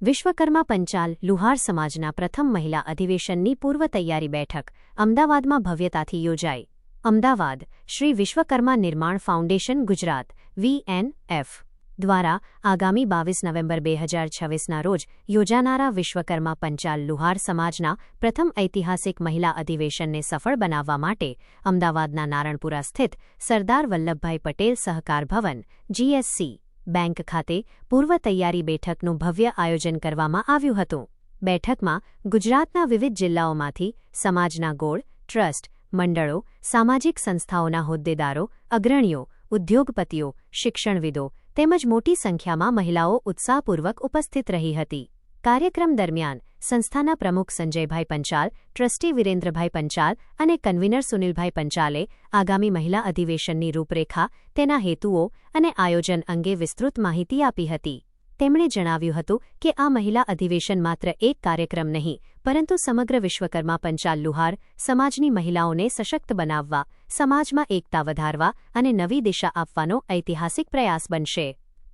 વિશ્વકર્મા પંચાલ લુહાર સમાજના પ્રથમ મહિલા અધિવેશનની પૂર્વ તૈયારી બેઠક અમદાવાદમાં ભવ્યતાથી યોજાઈ. અમદાવાદ શ્રી વિશ્વકર્મા નિર્માણ ફાઉન્ડેશન ગુજરાત (VNF) દ્વારા આગામી 22 નવેમ્બર 2026ના રોજ યોજાનારા વિશ્વકર્મા પંચાલ લુહાર સમાજના પ્રથમ ઐતિહાસિક મહિલા અધિવેશનને સફળ બનાવવા માટે અમદાવાદના નારણપુરા સ્થિત સરદાર વલ્લભભાઈ પટેલ સહકાર ભવન (GSC) બેંક ખાતે પૂર્વ તૈયારી બેઠકનું ભવ્ય આયોજન કરવામાં આવ્યું હતું. બેઠકમાં ગુજરાતના વિવિધ જિલ્લાઓમાંથી સમાજના ગોળ, ટ્રસ્ટ, મંડળો, સામાજિક સંસ્થાઓના હોદ્દેદારો, અગ્રણીઓ, ઉદ્યોગપતિઓ, શિક્ષણવિદો તેમજ મોટી સંખ્યામાં મહિલાઓ ઉત્સાહપૂર્વક ઉપસ્થિત રહી હતી. કાર્યક્રમ દરમિયાન સંસ્થાના પ્રમુખ સંજયભાઈ પંચાલ, ટ્રસ્ટી વિરેન્દ્રભાઈ પંચાલ અને કન્વીનર સુનિલભાઈ પંચાલે આગામી મહિલા અધિવેશનની રૂપરેખા, તેના હેતુઓ અને આયોજન અંગે વિસ્તૃત માહિતી આપી હતી. તેમણે જણાવ્યું હતું કે આ મહિલા અધિવેશન માત્ર એક કાર્યક્રમ નહીં, પરંતુ સમગ્ર વિશ્વકર્મા પંચાલ લુહાર સમાજની મહિલાઓને સશક્ત બનાવવા, સમાજમાં એકતા વધારવા અને નવી દિશા આપવાનો ઐતિહાસિક પ્રયાસ બનશે.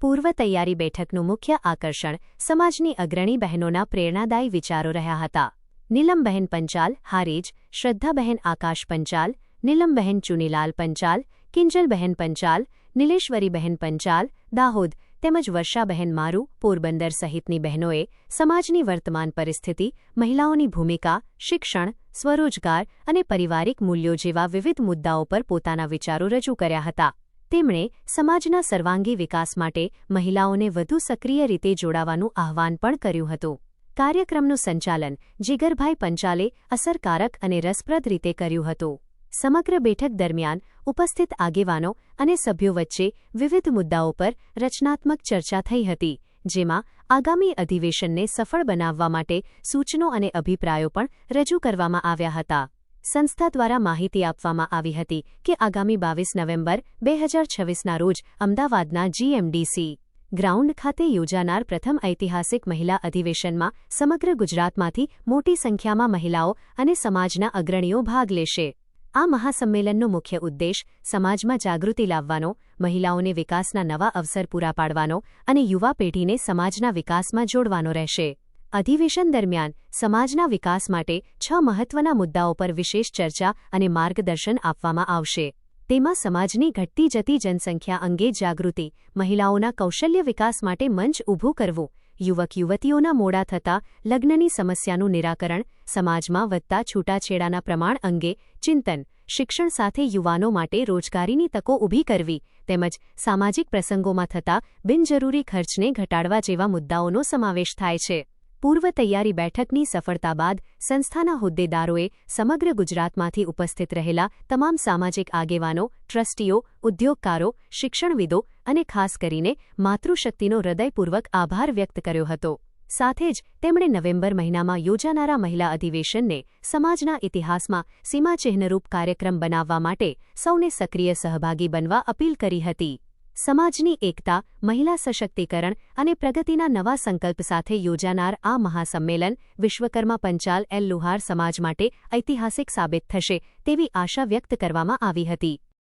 પૂર્વ તૈયારી બેઠકનું મુખ્ય આકર્ષણ સમાજની અગ્રણી બહેનોના પ્રેરણાદાયી વિચારો રહ્યા હતા. નીલમબહેન પંચાલ હારીજ, શ્રદ્ધાબહેન આકાશ પંચાલ, નીલમબહેન ચુનીલાલ પંચાલ, કિંજલબહેન પંચાલ, નીલેશ્વરીબહેન પંચાલ, દાહોદ તેમજ વર્ષાબહેન મારુ, પોરબંદર સહિતની બહેનોએ સમાજની વર્તમાન પરિસ્થિતિ, મહિલાઓની ભૂમિકા, શિક્ષણ, સ્વરોજગાર અને પારિવારિક મૂલ્યો જેવા વિવિધ મુદ્દાઓ પર પોતાના વિચારો રજૂ કર્યા હતા. તેમણે સમાજના સર્વાંગી વિકાસ માટે મહિલાઓને વધુ સક્રિય રીતે જોડાવાનું આહ્વાન પણ કર્યું હતું. કાર્યક્રમનું સંચાલન જીગરભાઈ પંચાલે અસરકારક અને રસપ્રદ રીતે કર્યું હતું. સમગ્ર બેઠક દરમિયાન ઉપસ્થિત આગેવાનો અને સભ્યો વચ્ચે વિવિધ મુદ્દાઓ પર રચનાત્મક ચર્ચા થઈ હતી, જેમાં આગામી અધિવેશનને સફળ બનાવવા માટે સૂચનો અને અભિપ્રાયો પણ રજૂ કરવામાં આવ્યા હતા. સંસ્થા દ્વારા માહિતી આપવામાં આવી હતી કે આગામી 22 નવેમ્બર 2026ના રોજ અમદાવાદના GMDC ગ્રાઉન્ડ ખાતે યોજાનાર પ્રથમ ઐતિહાસિક મહિલા અધિવેશનમાં સમગ્ર ગુજરાતમાંથી મોટી સંખ્યામાં મહિલાઓ અને સમાજના અગ્રણીઓ ભાગ લેશે. આ મહાસંમેલનનો મુખ્ય ઉદ્દેશ સમાજમાં જાગૃતિ લાવવાનો, મહિલાઓને વિકાસના નવા અવસર પૂરા પાડવાનો અને યુવા પેઢીને સમાજના વિકાસમાં જોડવાનો રહેશે. અધિવેશન દરમિયાન સમાજના વિકાસ માટે 6 મહત્વના મુદ્દાઓ પર વિશેષ ચર્ચા અને માર્ગદર્શન આપવામાં આવશે. તેમાં સમાજની ઘટતી જતી જનસંખ્યા અંગે જાગૃતિ, મહિલાઓના કૌશલ્ય વિકાસ માટે મંચ ઊભું કરવું, યુવક-યુવતીઓના મોડા થતા લગ્નની સમસ્યાનું નિરાકરણ, સમાજમાં વધતા છૂટાછેડાના પ્રમાણ અંગે ચિંતન, શિક્ષણ સાથે યુવાનો માટે રોજગારીની તકો ઊભી કરવી તેમજ સામાજિક પ્રસંગોમાં થતા બિનજરૂરી ખર્ચને ઘટાડવા જેવા મુદ્દાઓનો સમાવેશ થાય છે. પૂર્વ તૈયારી બેઠકની સફળતા બાદ સંસ્થાના હોદ્દેદારોએ સમગ્ર ગુજરાતમાંથી ઉપસ્થિત રહેલા તમામ સામાજિક આગેવાનો, ટ્રસ્ટીઓ, ઉદ્યોગકારો, શિક્ષણવિદો અને ખાસ કરીને માતૃશક્તિનો હૃદયપૂર્વક આભાર વ્યક્ત કર્યો હતો. સાથે જ તેમણે નવેમ્બર મહિનામાં યોજાનારા મહિલા અધિવેશનને સમાજના ઇતિહાસમાં સીમાચિહ્નરૂપ કાર્યક્રમ બનાવવા માટે સૌને સક્રિય સહભાગી બનવા અપીલ કરી હતી. સમાજની એકતા, મહિલા સશક્તિકરણ અને પ્રગતિના નવા સંકલ્પ સાથે યોજાનાર આ મહાસંમેલન વિશ્વકર્મા પંચાલ લુહાર સમાજ માટે ઐતિહાસિક સાબિત થશે તેવી આશા વ્યક્ત કરવામાં આવી હતી.